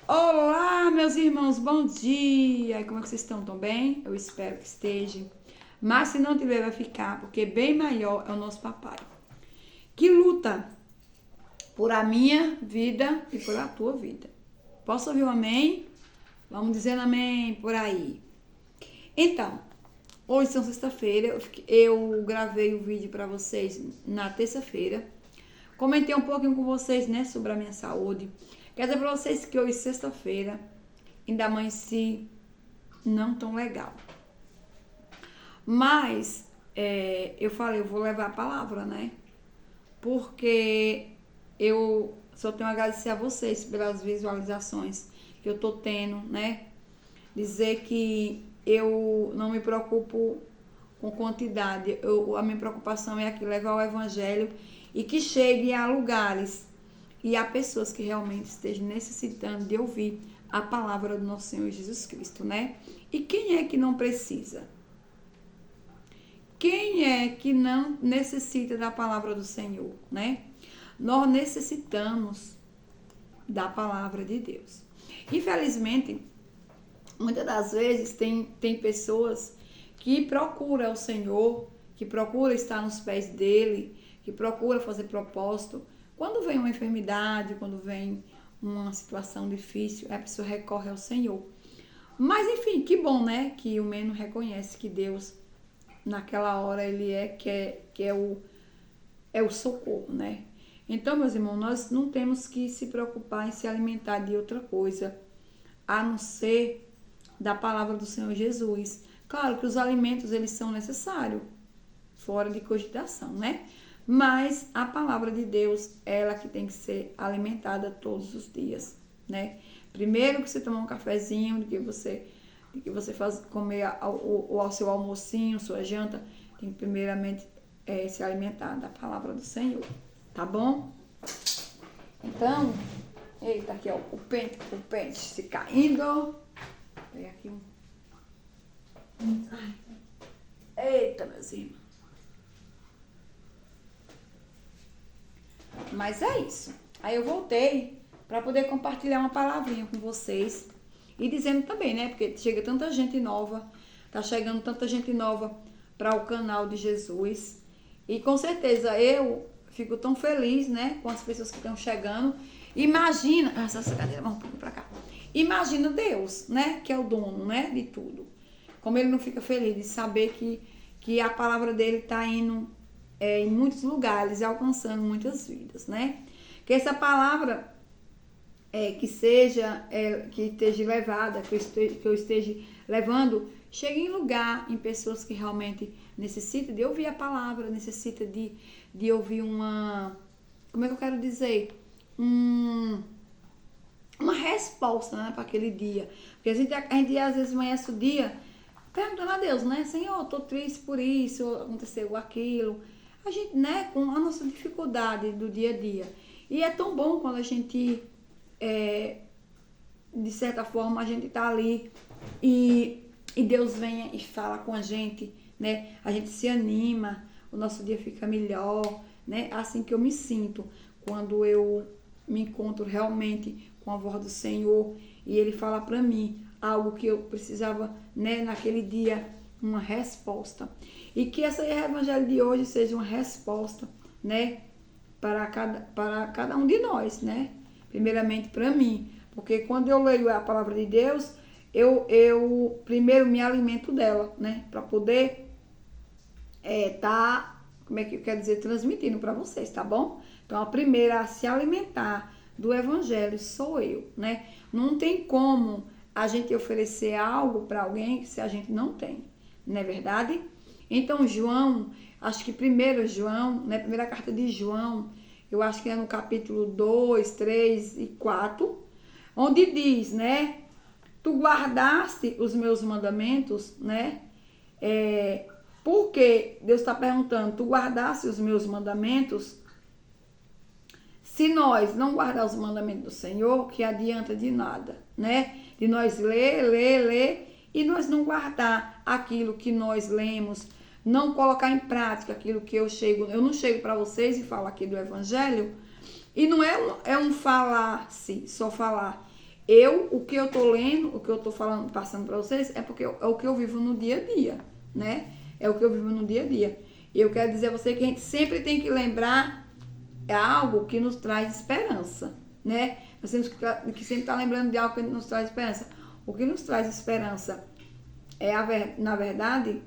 Olá, meus irmãos, bom dia! E como é que vocês estão? Estão bem? Eu espero que estejam. Mas se não tiver, vai ficar, porque bem maior é o nosso papai. Que luta por a minha vida e por a tua vida. Posso ouvir um amém? Vamos dizendo amém por aí. Então, hoje são sexta-feira, eu gravei o vídeo para vocês na terça-feira. Comentei um pouquinho com vocês, né, sobre a minha saúde. Quero dizer para vocês que hoje, sexta-feira, ainda amanheci não tão legal. Mas, eu falei, eu vou levar a palavra, né? Porque eu só tenho a agradecer a vocês pelas visualizações que eu tô tendo, né? Dizer que eu não me preocupo com quantidade. A minha preocupação é aqui levar o evangelho e que chegue a lugares e a pessoas que realmente estejam necessitando de ouvir a palavra do nosso Senhor Jesus Cristo, né? E quem é que não precisa? Quem é que não necessita da palavra do Senhor, né? Nós necessitamos da palavra de Deus. Infelizmente, muitas das vezes tem pessoas que procuram o Senhor, que procuram estar nos pés dele, que procuram fazer propósito. Quando vem uma enfermidade, quando vem uma situação difícil, a pessoa recorre ao Senhor. Mas enfim, que bom, né? Que o menos reconhece que Deus, naquela hora, ele é o socorro, né? Então, meus irmãos, nós não temos que se preocupar em se alimentar de outra coisa, a não ser da palavra do Senhor Jesus. Claro que os alimentos, eles são necessários, fora de cogitação, né? Mas a palavra de Deus, ela que tem que ser alimentada todos os dias, né? Primeiro que você tomar um cafezinho, de que você faz comer ao seu almocinho, sua janta, tem que primeiramente se alimentar da palavra do Senhor, tá bom? Então, eita, aqui ó, o pente se caindo. Vem aqui um. Ai. Eita, meus irmãos. Mas é isso. Aí eu voltei para poder compartilhar uma palavrinha com vocês. E dizendo também, né? Porque chega tanta gente nova, tá chegando tanta gente nova para o canal de Jesus. E com certeza eu fico tão feliz, né? Com as pessoas que estão chegando. Imagina, essa cadeira vai um pouco para cá. Imagina Deus, né? Que é o dono, né? De tudo. Como ele não fica feliz de saber que a palavra dele tá indo em muitos lugares, alcançando muitas vidas, né? Que essa palavra que esteja levada, que eu esteja levando, chegue em lugar, em pessoas que realmente necessitam de ouvir a palavra, necessita de ouvir como é que eu quero dizer? Uma resposta, né, para aquele dia. Porque a gente às vezes amanhece o dia perguntando a Deus, né? Senhor, eu tô triste por isso, aconteceu aquilo. A gente, né, com a nossa dificuldade do dia a dia. E é tão bom quando a gente, de certa forma, a gente tá ali e Deus vem e fala com a gente, né? A gente se anima, o nosso dia fica melhor, né? Assim que eu me sinto quando eu me encontro realmente com a voz do Senhor e Ele fala para mim algo que eu precisava, né, naquele dia, uma resposta. E que esse evangelho de hoje seja uma resposta, né, para cada um de nós, né? Primeiramente para mim, porque quando eu leio a palavra de Deus, eu primeiro me alimento dela, né, para poder como é que eu quero dizer, transmitindo para vocês, tá bom? Então a primeira a se alimentar do evangelho sou eu, né? Não tem como a gente oferecer algo para alguém se a gente não tem, não é verdade? Então João, acho que primeiro João, né, primeira carta de João, eu acho que é no capítulo 2, 3 e 4, onde diz, né, tu guardaste os meus mandamentos, né, porque Deus está perguntando, tu guardaste os meus mandamentos? Se nós não guardar os mandamentos do Senhor, que adianta de nada, né? De nós ler, e nós não guardar aquilo que nós lemos, não colocar em prática aquilo que eu não chego para vocês e falo aqui do Evangelho, e não é um falar, sim, só falar. O que eu tô lendo, o que eu tô falando, passando para vocês, é porque é o que eu vivo no dia a dia, né? É o que eu vivo no dia a dia. E eu quero dizer a você que a gente sempre tem que lembrar algo que nos traz esperança, né? Nós temos que sempre estar lembrando de algo que nos traz esperança. O que nos traz esperança na verdade,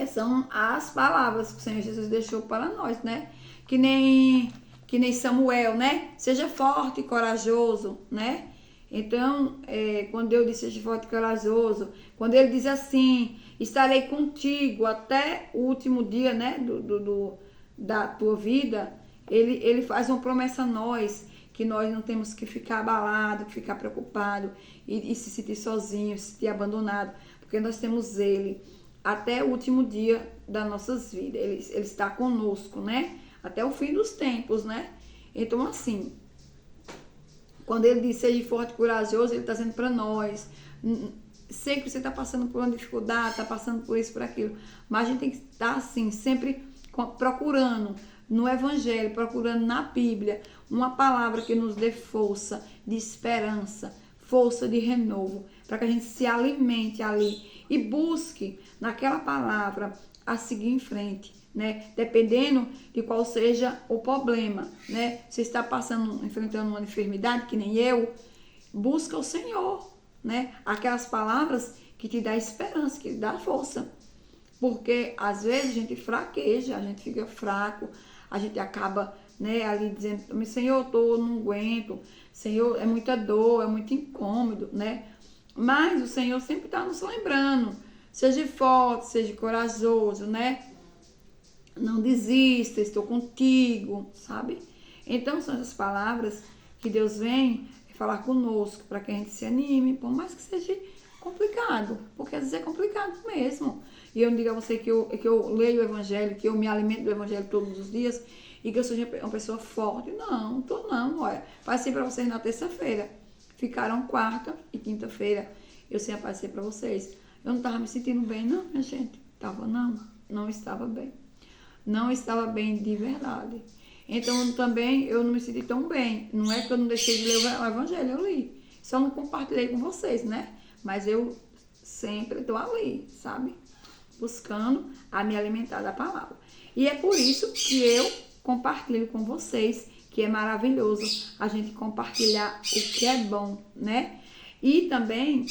são as palavras que o Senhor Jesus deixou para nós, né? Que nem Samuel, né? Seja forte e corajoso, né? Então, quando Deus diz seja forte e corajoso, quando ele diz assim, estarei contigo até o último dia, né? Da tua vida, ele faz uma promessa a nós, que nós não temos que ficar abalado, que ficar preocupado e se sentir sozinho, se sentir abandonado, porque nós temos ele até o último dia das nossas vidas. Ele está conosco, né? Até o fim dos tempos, né? Então, assim, quando ele diz seja forte e corajoso, ele está dizendo para nós. Sei que você está passando por uma dificuldade, está passando por isso, por aquilo, mas a gente tem que estar, assim, sempre procurando no Evangelho, procurando na Bíblia, uma palavra que nos dê força, de esperança, força de renovo, para que a gente se alimente ali e busque naquela palavra a seguir em frente, né? Dependendo de qual seja o problema, né? Você está enfrentando uma enfermidade, que nem eu, busca o Senhor, né? Aquelas palavras que te dá esperança, que te dá força. Porque às vezes a gente fraqueja, a gente fica fraco, a gente acaba, né, ali dizendo, Senhor, não aguento, Senhor, é muita dor, é muito incômodo, né? Mas o Senhor sempre está nos lembrando, seja forte, seja corajoso, né? Não desista, estou contigo, sabe? Então são essas palavras que Deus vem falar conosco para que a gente se anime, por mais que seja complicado, porque às vezes é complicado mesmo. E eu não digo a você que eu leio o Evangelho, que eu me alimento do Evangelho todos os dias e que eu seja uma pessoa forte. Não tô não, olha. Passei para vocês na terça-feira. Ficaram quarta e quinta-feira. Eu sempre passei para vocês. Eu não estava me sentindo bem, não, minha gente. Não estava bem. Não estava bem de verdade. Então também eu não me senti tão bem. Não é que eu não deixei de ler o Evangelho, eu li. Só não compartilhei com vocês, né? Mas eu sempre estou ali, sabe? Buscando a me alimentar da palavra. E é por isso que eu compartilho com vocês, que é maravilhoso a gente compartilhar o que é bom, né? E também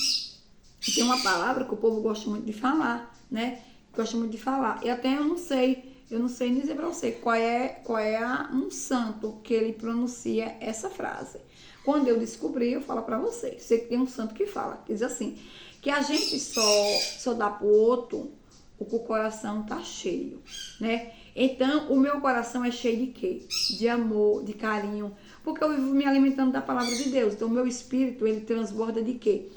tem uma palavra que o povo gosta muito de falar, né? Gosta muito de falar. E até eu não sei dizer para você qual é um santo que ele pronuncia essa frase. Quando eu descobri, eu falo para vocês. Sei que tem um santo que fala, que diz assim, que a gente só dá pro outro o que o coração tá cheio, né? Então, o meu coração é cheio de quê? De amor, de carinho, porque eu vivo me alimentando da palavra de Deus. Então, o meu espírito, ele transborda de quê?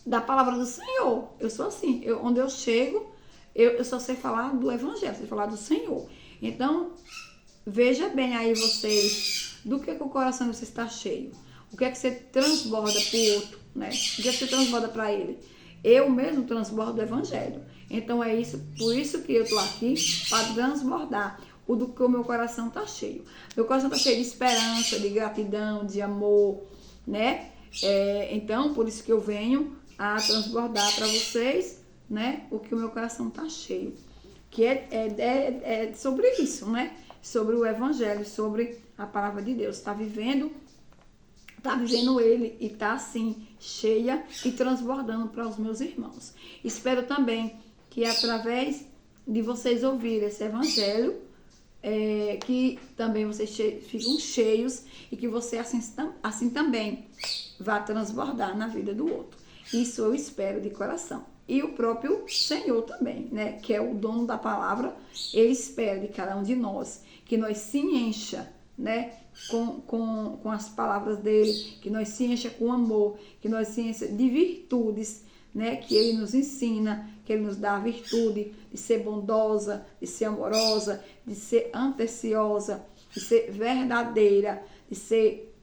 Da palavra do Senhor. Eu sou assim, onde eu chego, eu só sei falar do Evangelho, sei falar do Senhor. Então, veja bem aí vocês, do que o coração de vocês está cheio. O que é que você transborda para o outro, né? O que é que você transborda para ele? Eu mesmo transbordo o Evangelho. Então é isso, por isso que eu estou aqui, para transbordar do que o meu coração está cheio. Meu coração está cheio de esperança, de gratidão, de amor, né? Então, por isso que eu venho a transbordar para vocês, né? O que o meu coração está cheio. Que é sobre isso, né? Sobre o Evangelho, sobre a palavra de Deus. Está vivendo ele e está assim, cheia e transbordando para os meus irmãos. Espero também que através de vocês ouvirem esse Evangelho, que também vocês ficam cheios e que você assim também vá transbordar na vida do outro. Isso eu espero de coração. E o próprio Senhor também, né? Que é o dono da palavra, ele espera de cada um de nós que nós se encha, né? Com as palavras dele, que nós se encha com amor, que nós se encha de virtudes, né? Que ele nos ensina, que ele nos dá a virtude de ser bondosa, de ser amorosa, de ser atenciosa, de ser verdadeira, de ser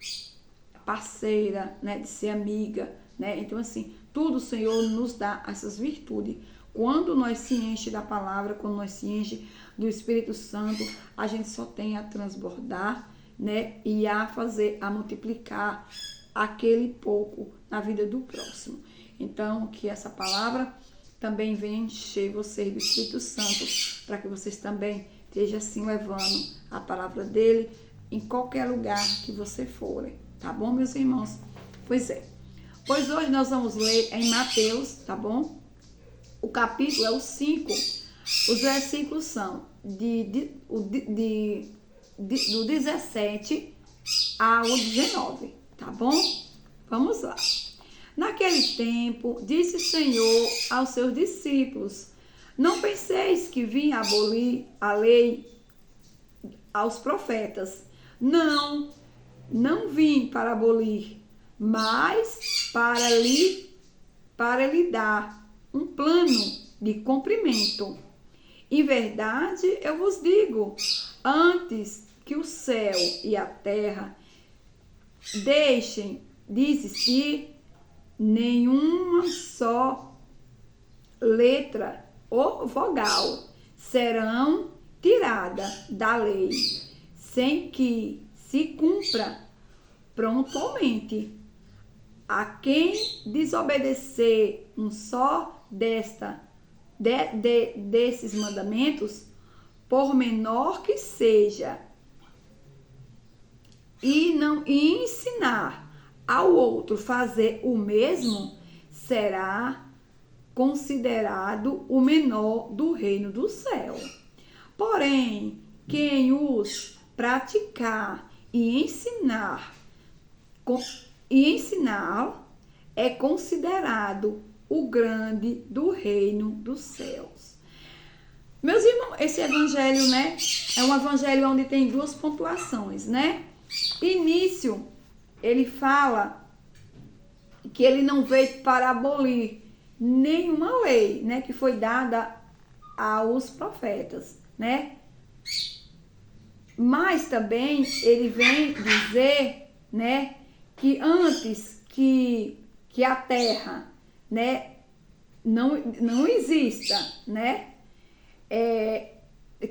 parceira, né? De ser amiga, né? Então assim, tudo o Senhor nos dá essas virtudes. Quando nós se enche da palavra, quando nós se enche do Espírito Santo, a gente só tem a transbordar né? E a multiplicar aquele pouco na vida do próximo. Então, que essa palavra também venha encher vocês do Espírito Santo, para que vocês também estejam assim levando a palavra dele em qualquer lugar que você for. Tá bom, meus irmãos? Pois é. Pois hoje nós vamos ler em Mateus, tá bom? O capítulo é o 5. Os versículos são do 17 ao 19, tá bom? Vamos lá. Naquele tempo, disse o Senhor aos seus discípulos: não penseis que vim abolir a lei aos profetas. Não vim para abolir, mas para lhe dar um plano de cumprimento. Em verdade, eu vos digo, antes que o céu e a terra deixem de existir, nenhuma só letra ou vogal serão tiradas da lei, sem que se cumpra prontamente. A quem desobedecer um só desses mandamentos, por menor que seja, e ensinar ao outro fazer o mesmo, será considerado o menor do reino do céu. Porém, quem os praticar e ensinar é considerado o grande do reino dos céus. Meus irmãos, esse evangelho, né, é um evangelho onde tem duas pontuações, né? Início, ele fala que ele não veio para abolir nenhuma lei, né, que foi dada aos profetas, né? Mas também ele vem dizer, né, que antes que a terra, né, não exista, né,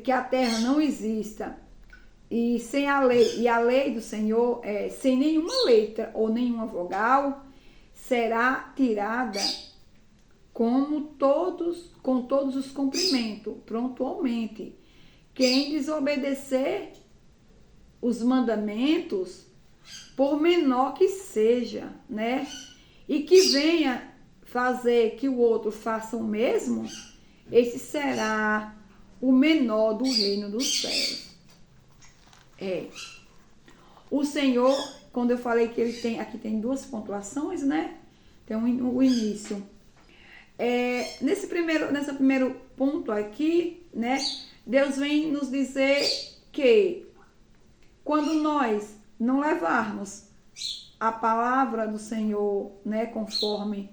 que a terra não exista e sem a lei, e a lei do Senhor sem nenhuma letra ou nenhuma vogal, será tirada com todos os cumprimentos, prontamente. Quem desobedecer os mandamentos, por menor que seja, né, e que venha fazer que o outro faça o mesmo, esse será o menor do reino dos céus. O Senhor, quando eu falei que ele tem, aqui tem duas pontuações, né? Tem o início. Nesse primeiro ponto aqui, né? Deus vem nos dizer que quando nós não levarmos a palavra do Senhor, né, conforme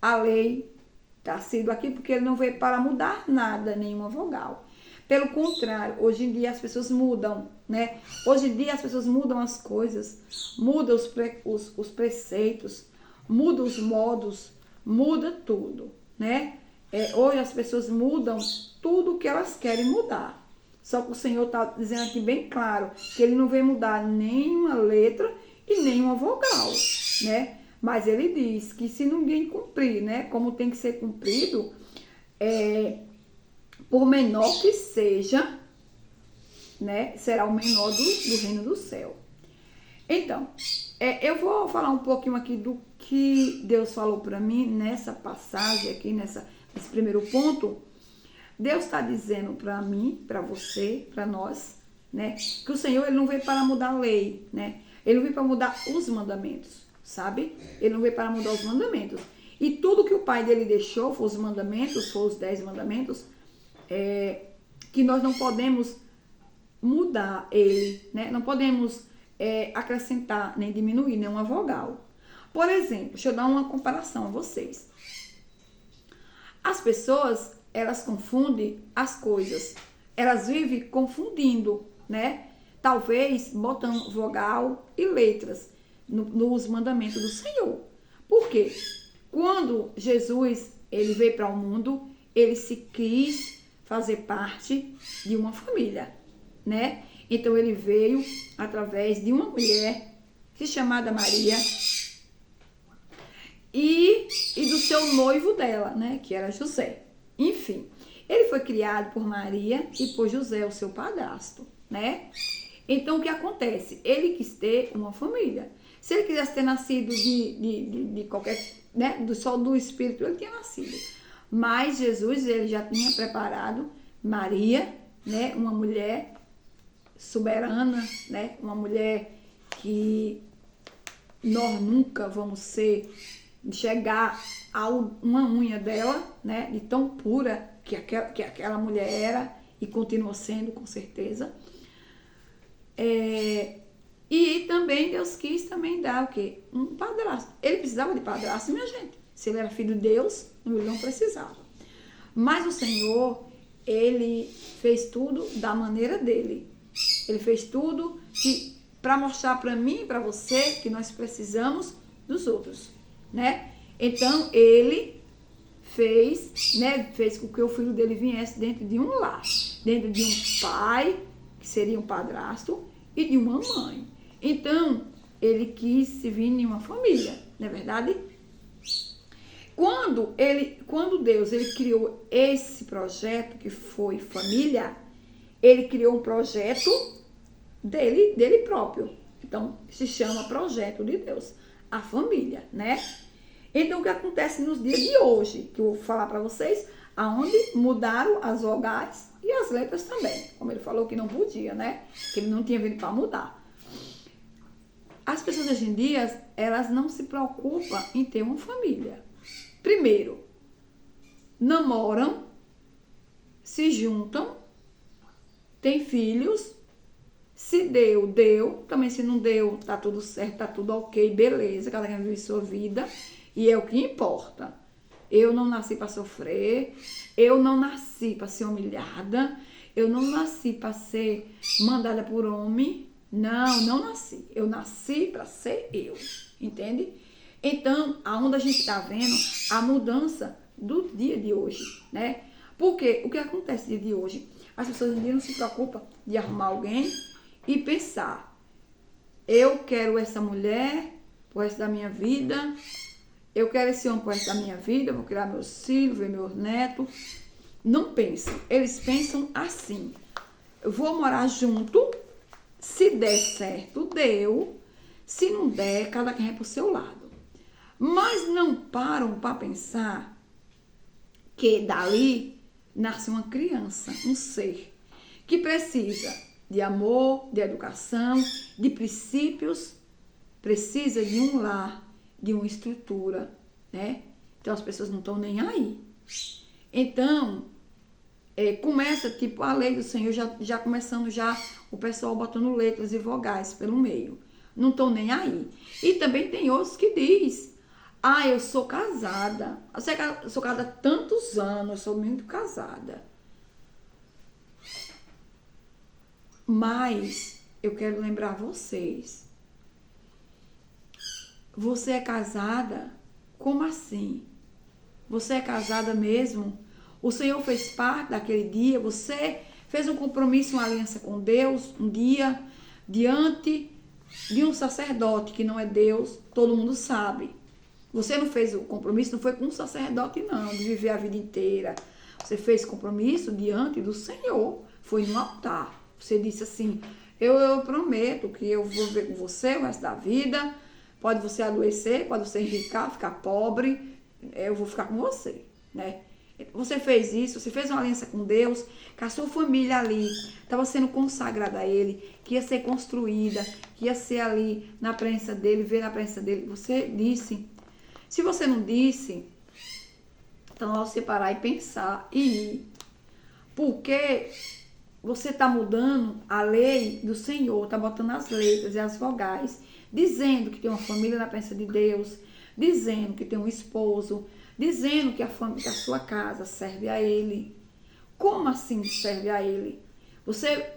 a lei está sido aqui, porque ele não veio para mudar nada, nenhuma vogal. Pelo contrário, hoje em dia as pessoas mudam, né? Hoje em dia as pessoas mudam as coisas, mudam os preceitos, mudam os modos, muda tudo, né? Hoje as pessoas mudam tudo o que elas querem mudar. Só que o Senhor está dizendo aqui bem claro que ele não veio mudar nenhuma letra e nenhuma vogal, né? Mas ele diz que se ninguém cumprir, né, como tem que ser cumprido, por menor que seja, né, será o menor do reino do céu. Então, eu vou falar um pouquinho aqui do que Deus falou para mim nessa passagem aqui, nesse primeiro ponto. Deus está dizendo para mim, para você, para nós, né, que o Senhor ele não veio para mudar a lei, né? Ele não veio para mudar os mandamentos, sabe? Ele não veio para mudar os mandamentos. E tudo que o Pai dele deixou, foi os mandamentos, foi os 10 mandamentos, que nós não podemos mudar ele, né? Não podemos acrescentar nem diminuir nenhuma vogal. Por exemplo, deixa eu dar uma comparação a vocês. As pessoas, elas confundem as coisas. Elas vivem confundindo, né? Talvez botando vogal e letras nos mandamentos do Senhor. Por quê? Quando Jesus ele veio para o mundo, ele se quis fazer parte de uma família, né? Então ele veio através de uma mulher que se chamada Maria e do seu noivo dela, né, que era José. Enfim, ele foi criado por Maria e por José, o seu padrasto, né? Então o que acontece? Ele quis ter uma família. Se ele quisesse ter nascido de qualquer, né, só do Espírito, ele tinha nascido. Mas Jesus, ele já tinha preparado Maria, né, uma mulher soberana, né, uma mulher que nós nunca vamos chegar a uma unha dela, né, de tão pura que aquela mulher era e continua sendo, com certeza. E também Deus quis também dar o quê? Um padrasto. Ele precisava de padrasto, minha gente. Se ele era filho de Deus, ele não precisava. Mas o Senhor, ele fez tudo da maneira dele. Ele fez tudo para mostrar para mim e para você que nós precisamos dos outros, né? Então, ele fez com que o filho dele viesse dentro de um lar, dentro de um pai, que seria um padrasto, e de uma mãe. Então, ele quis se vir em uma família, não é verdade? Quando Deus ele criou esse projeto que foi família, ele criou um projeto dele próprio. Então, se chama projeto de Deus, a família, né? Então, o que acontece nos dias de hoje, que eu vou falar para vocês, aonde mudaram as vogais e as letras também. Como ele falou que não podia, né? Que ele não tinha vindo para mudar. As pessoas hoje em dia, elas não se preocupam em ter uma família. Primeiro, namoram, se juntam, têm filhos, se deu, deu. Também se não deu, tá tudo certo, tá tudo ok, beleza, cada um vive sua vida. E é o que importa. Eu não nasci para sofrer, eu não nasci para ser humilhada, eu não nasci para ser mandada por homem. Não nasci. Eu nasci para ser eu, entende? Então, aonde a gente está vendo a mudança do dia de hoje, né? Porque o que acontece no dia de hoje? As pessoas hoje em dia não se preocupam de arrumar alguém e pensar, eu quero essa mulher pro resto da minha vida, eu quero esse homem pro resto da minha vida, eu vou criar meus filhos, ver meus netos. Não pensam. Eles pensam assim, eu vou morar junto, se der certo, deu. Se não der, cada quem é pro seu lado. Mas não param para pensar que dali nasce uma criança, um ser, que precisa de amor, de educação, de princípios, precisa de um lar, de uma estrutura, né? Então as pessoas não estão nem aí. Então, começa tipo a lei do Senhor, já começando já o pessoal botando letras e vogais pelo meio. Não estão nem aí. E também tem outros que diz, eu sou casada. Eu sou casada há tantos anos, eu sou muito casada. Mas eu quero lembrar vocês. Você é casada? Como assim? Você é casada mesmo? O Senhor fez parte daquele dia? Você fez um compromisso, uma aliança com Deus um dia diante de um sacerdote que não é Deus? Todo mundo sabe. Você não fez o compromisso, não foi com um sacerdote não, de viver a vida inteira. Você fez compromisso diante do Senhor, foi no altar. Você disse assim, eu prometo que eu vou viver com você o resto da vida. Pode você adoecer, pode você enriquecer, ficar pobre, eu vou ficar com você, né? Você fez isso, você fez uma aliança com Deus, que a sua família ali estava sendo consagrada a Ele, que ia ser construída, que ia ser ali na presença dEle, ver na presença dEle. Você disse. Se você não disse, então é você parar e pensar e ir. Porque você está mudando a lei do Senhor, está botando as letras e as vogais, dizendo que tem uma família na presença de Deus, dizendo que tem um esposo, dizendo que a sua casa serve a Ele. Como assim serve a Ele? Você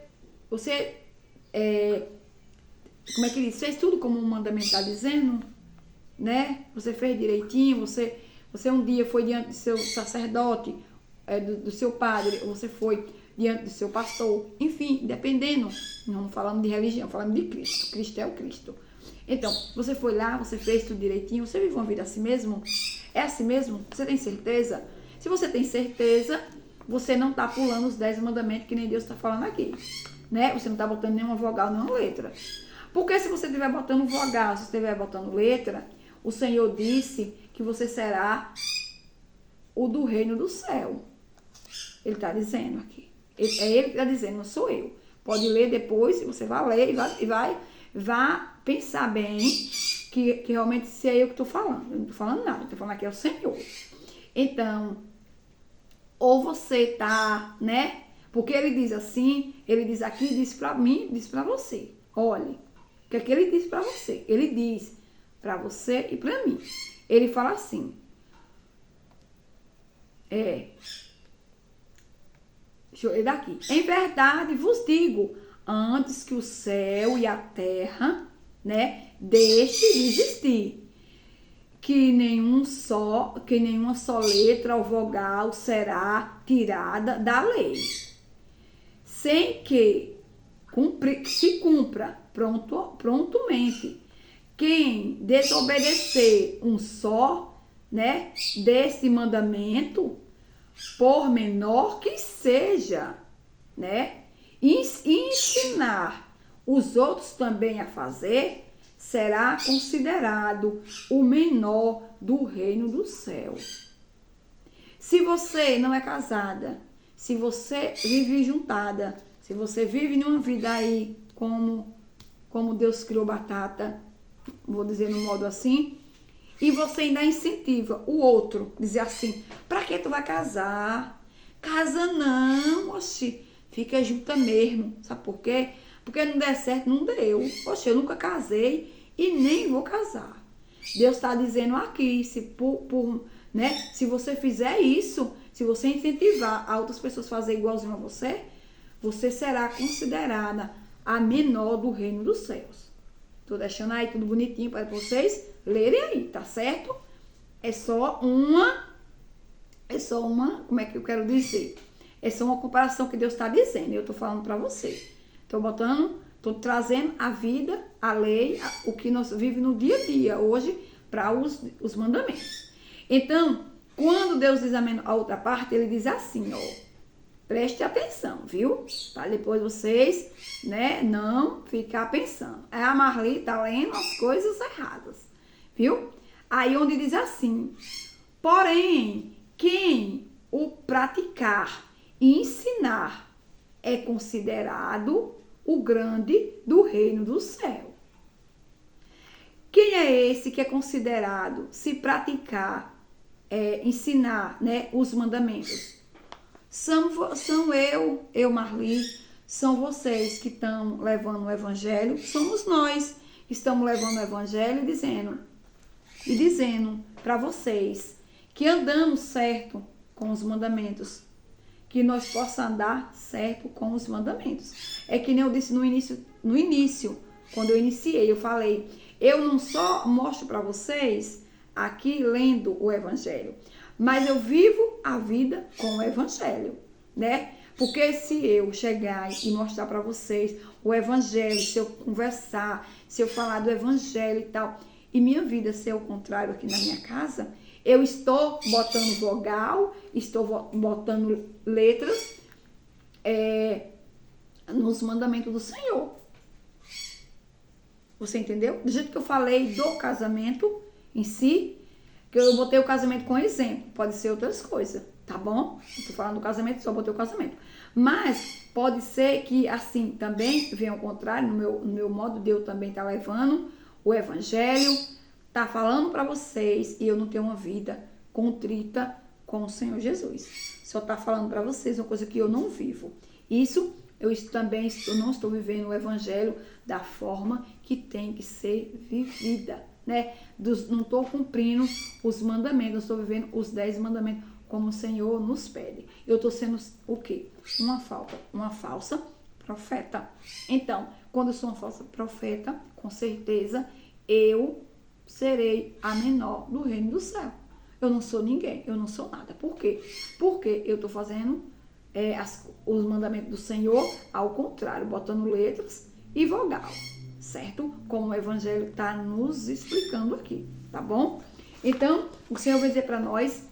como é que diz? Fez tudo como o mandamento está dizendo? Né? Você fez direitinho, você um dia foi diante do seu sacerdote, do seu padre, você foi, diante do seu pastor, enfim, dependendo, não falando de religião, falando de Cristo. Cristo é o Cristo. Então, você foi lá, você fez tudo direitinho, você vive uma vida assim mesmo? É assim mesmo? Você tem certeza? Se você tem certeza, você não está pulando os 10 mandamentos que nem Deus está falando aqui, né? Você não está botando nenhuma vogal, nenhuma letra. Porque se você estiver botando vogal, se você estiver botando letra, o Senhor disse que você será o do reino do céu. Ele está dizendo aqui. É ele que está dizendo, não sou eu. Pode ler depois, você vai ler e vai pensar bem que realmente se é eu que estou falando. Eu não estou falando nada, estou falando aqui é o Senhor. Então, ou você tá, né? Porque ele diz assim, ele diz aqui, diz para mim, diz para você. Olhe, o que é que ele diz para você? Ele diz para você e para mim. Ele fala assim, deixa eu ler daqui. Em verdade vos digo, antes que o céu e a terra, né, deixe de existir, que nenhuma só letra ou vogal será tirada da lei, sem que se cumpra prontamente. Quem desobedecer um só, né, desse mandamento, por menor que seja, né, e ensinar os outros também a fazer, será considerado o menor do reino do céu. Se você não é casada, se você vive juntada, se você vive numa vida aí como Deus criou batata, vou dizer no modo assim, e você ainda incentiva o outro, dizer assim, pra que tu vai casar? Casa não, oxi, fica junta mesmo, sabe por quê? Porque não der certo, não deu. Poxa, eu nunca casei e nem vou casar. Deus está dizendo aqui, né, se você fizer isso, se você incentivar a outras pessoas a fazer igualzinho a você, você será considerada a menor do reino dos céus. Estou deixando aí tudo bonitinho para vocês lerem aí, tá certo? É só uma, como é que eu quero dizer? É só uma comparação que Deus está dizendo, eu estou falando para você. Estou trazendo a vida, a lei, o que nós vivemos no dia a dia, hoje, para os mandamentos. Então, quando Deus diz a outra parte, ele diz assim, ó, preste atenção, viu? Para depois vocês, né, não ficar pensando. A Marli tá lendo as coisas erradas, viu? Aí onde diz assim, porém, quem o praticar e ensinar é considerado o grande do reino do céu. Quem é esse que é considerado, se praticar, ensinar, né, os mandamentos? São eu, Marli, são vocês que estão levando o evangelho, somos nós que estamos levando o evangelho e dizendo para vocês que andamos certo com os mandamentos, que nós possamos andar certo com os mandamentos. É que nem eu disse no início, quando eu iniciei, eu falei, eu não só mostro para vocês aqui lendo o evangelho, mas eu vivo a vida com o evangelho, né? Porque se eu chegar e mostrar para vocês o evangelho, se eu conversar, se eu falar do evangelho e tal, e minha vida ser o contrário aqui na minha casa, eu estou botando vogal, estou botando letras nos mandamentos do Senhor. Você entendeu? Do jeito que eu falei do casamento em si, que eu botei o casamento com exemplo, pode ser outras coisas, tá bom? Eu tô falando do casamento, só botei o casamento. Mas pode ser que assim também venha ao contrário, no meu modo de eu também estar levando o evangelho, tá falando para vocês e eu não tenho uma vida contrita com o Senhor Jesus. Só tá falando para vocês uma coisa que eu não vivo. Isso eu não estou vivendo o evangelho da forma que tem que ser vivida, né? Não estou cumprindo os mandamentos, não estou vivendo os 10 mandamentos como o Senhor nos pede. Eu estou sendo o quê? Uma falsa profeta. Então, quando eu sou uma falsa profeta, com certeza eu serei a menor do reino do céu. Eu não sou ninguém, eu não sou nada. Por quê? Porque eu estou fazendo os mandamentos do Senhor ao contrário, botando letras e vogal, certo? Como o Evangelho está nos explicando aqui, tá bom? Então, o Senhor vai dizer para nós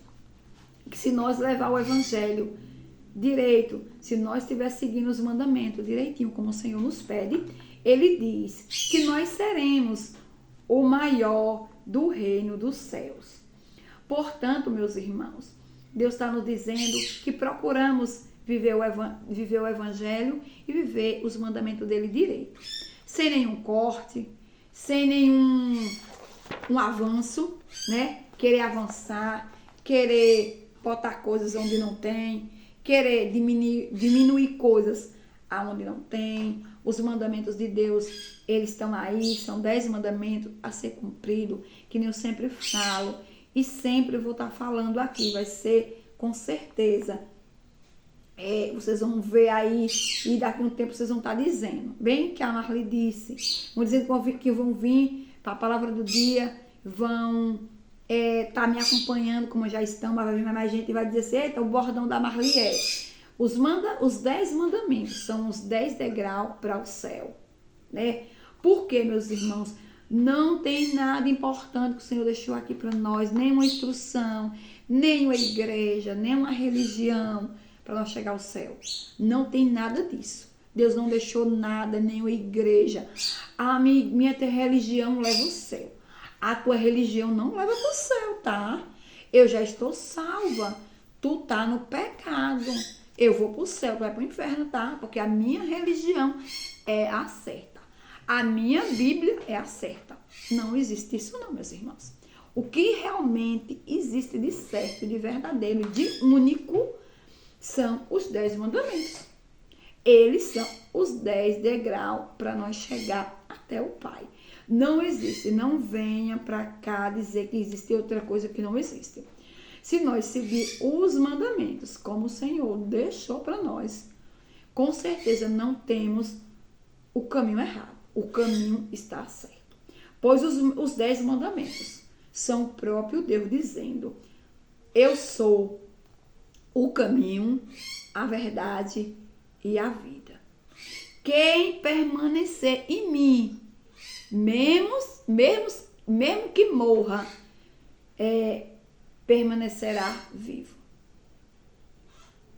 que se nós levar o Evangelho direito, se nós estiver seguindo os mandamentos direitinho, como o Senhor nos pede, Ele diz que nós seremos o maior do reino dos céus. Portanto, meus irmãos, Deus está nos dizendo que procuramos viver o Evangelho e viver os mandamentos dele direito, sem nenhum corte, sem nenhum avanço, né? Querer avançar, querer botar coisas onde não tem, querer diminuir coisas aonde não tem. Os mandamentos de Deus, eles estão aí, são 10 mandamentos a ser cumprido, que nem eu sempre falo, e sempre vou estar falando aqui, vai ser com certeza. Vocês vão ver aí, e daqui a um tempo vocês vão estar dizendo, bem que a Marli disse, vão dizer que vão vir para a palavra do dia, vão estar me acompanhando, como já estão, mas vai vir mais gente e vai dizer assim, eita, o bordão da Marli os 10 mandamentos, são os 10 degraus para o céu, né? Porque, meus irmãos, não tem nada importante que o Senhor deixou aqui para nós, nenhuma instrução, nenhuma igreja, nenhuma religião, para nós chegar ao céu. Não tem nada disso. Deus não deixou nada, nenhuma igreja. A minha religião leva ao céu. A tua religião não leva para o céu, tá? Eu já estou salva. Tu tá no pecado. Eu vou para o céu, tu vai para o inferno, tá? Porque a minha religião é a certa. A minha Bíblia é a certa. Não existe isso não, meus irmãos. O que realmente existe de certo, de verdadeiro, de único, são os 10 mandamentos. Eles são os 10 degraus para nós chegar até o Pai. Não existe, não venha para cá dizer que existe outra coisa que não existe. Se nós seguir os mandamentos, como o Senhor deixou para nós, com certeza não temos o caminho errado. O caminho está certo. Pois os 10 mandamentos são o próprio Deus dizendo, eu sou o caminho, a verdade e a vida. Quem permanecer em mim, mesmo que morra, permanecerá vivo.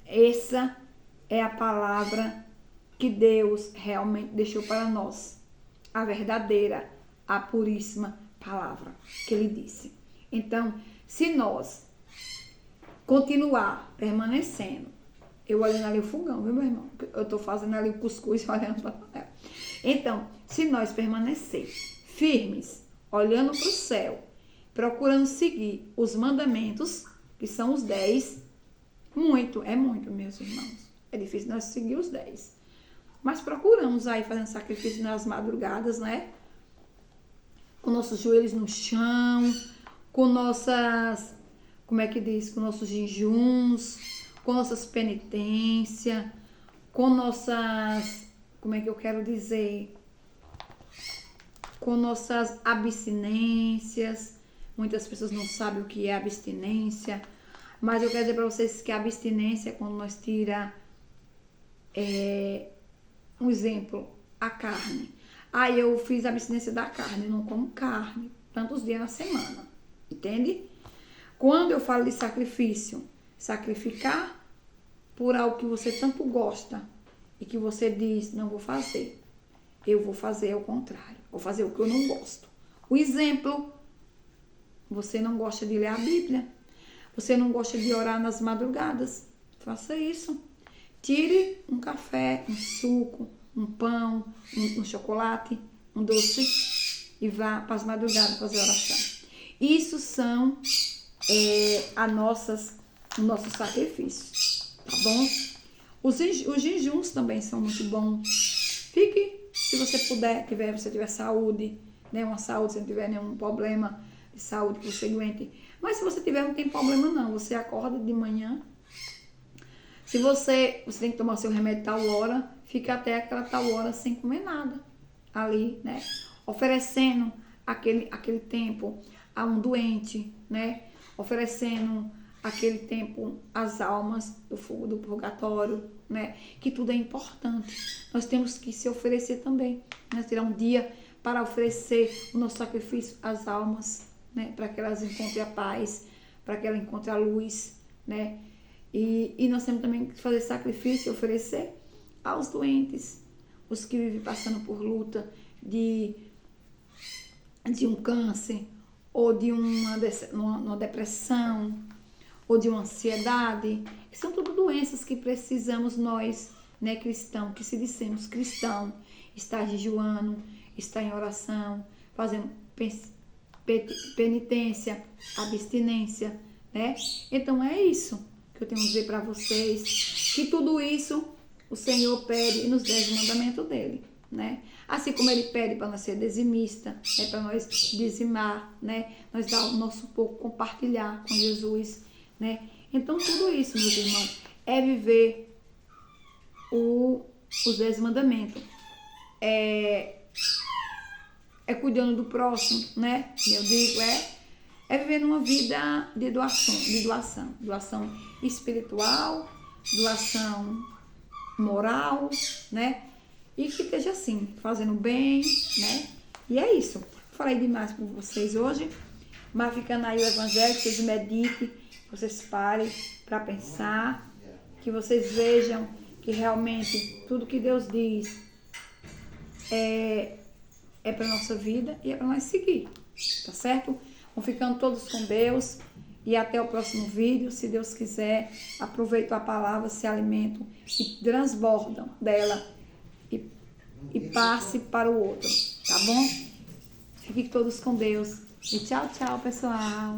Essa é a palavra que Deus realmente deixou para nós. A verdadeira, a puríssima palavra que Ele disse. Então, se nós continuar permanecendo, eu olhando ali o fogão, viu, meu irmão? Eu estou fazendo ali o cuscuz olhando para ela. Então, se nós permanecer firmes, olhando para o céu, procurando seguir os mandamentos, que são os 10, é muito, meus irmãos. É difícil nós seguir os 10. Mas procuramos aí fazendo sacrifício nas madrugadas, né? Com nossos joelhos no chão, com nossas, como é que diz? Com nossos jejuns, com nossas penitências, com nossas, como é que eu quero dizer? Com nossas abstinências. Muitas pessoas não sabem o que é abstinência, mas eu quero dizer para vocês que a abstinência é quando nós tira, um exemplo, a carne. Aí eu fiz a abstinência da carne, não como carne, tantos dias na semana, entende? Quando eu falo de sacrifício, sacrificar por algo que você tanto gosta e que você diz, não vou fazer, eu vou fazer ao contrário, vou fazer o que eu não gosto. O exemplo, você não gosta de ler a Bíblia, você não gosta de orar nas madrugadas, faça isso. Tire um café, um suco, um pão, um chocolate, um doce e vá para as madrugadas fazer oração. Isso são os nossos sacrifícios, tá bom? Os jejuns também são muito bons. Fique, se você puder, se tiver saúde, né, uma saúde, se não tiver nenhum problema de saúde que você aguente. Mas se você tiver, não tem problema não. Você acorda de manhã. Se você tem que tomar seu remédio tal hora, fica até aquela tal hora sem comer nada. Ali, né? Oferecendo aquele tempo a um doente, né? Oferecendo aquele tempo as almas do fogo do purgatório, né? Que tudo é importante. Nós temos que se oferecer também. Nós terá um dia para oferecer o nosso sacrifício às almas, né? Para que elas encontrem a paz, para que elas encontrem a luz, né? E nós temos também que fazer sacrifício e oferecer aos doentes, os que vivem passando por luta de um câncer, ou de uma depressão, ou de uma ansiedade, que são tudo doenças que precisamos nós, né, cristãos, que se dissemos cristão, está jejuando, está em oração, fazendo penitência, abstinência, né? Então é isso que eu tenho a dizer para vocês, que tudo isso o Senhor pede nos 10 mandamentos dele, né? Assim como ele pede para nós ser dizimista, né? Para nós dizimar, né? Nós dar o nosso pouco, compartilhar com Jesus, né? Então tudo isso, meus irmãos, é viver os 10 mandamentos. É cuidando do próximo, né? Eu digo, é viver numa vida de doação espiritual, doação moral, né? E que esteja assim, fazendo bem, né? E é isso. Falei demais com vocês hoje, mas ficando aí o evangelho, que vocês meditem, que vocês parem para pensar, que vocês vejam que realmente tudo que Deus diz é para nossa vida e é para nós seguir, tá certo? Vão ficando todos com Deus e até o próximo vídeo, se Deus quiser. Aproveitem a palavra, se alimentam e transbordam dela e passe para o outro, tá bom? Fiquem todos com Deus e tchau, tchau, pessoal.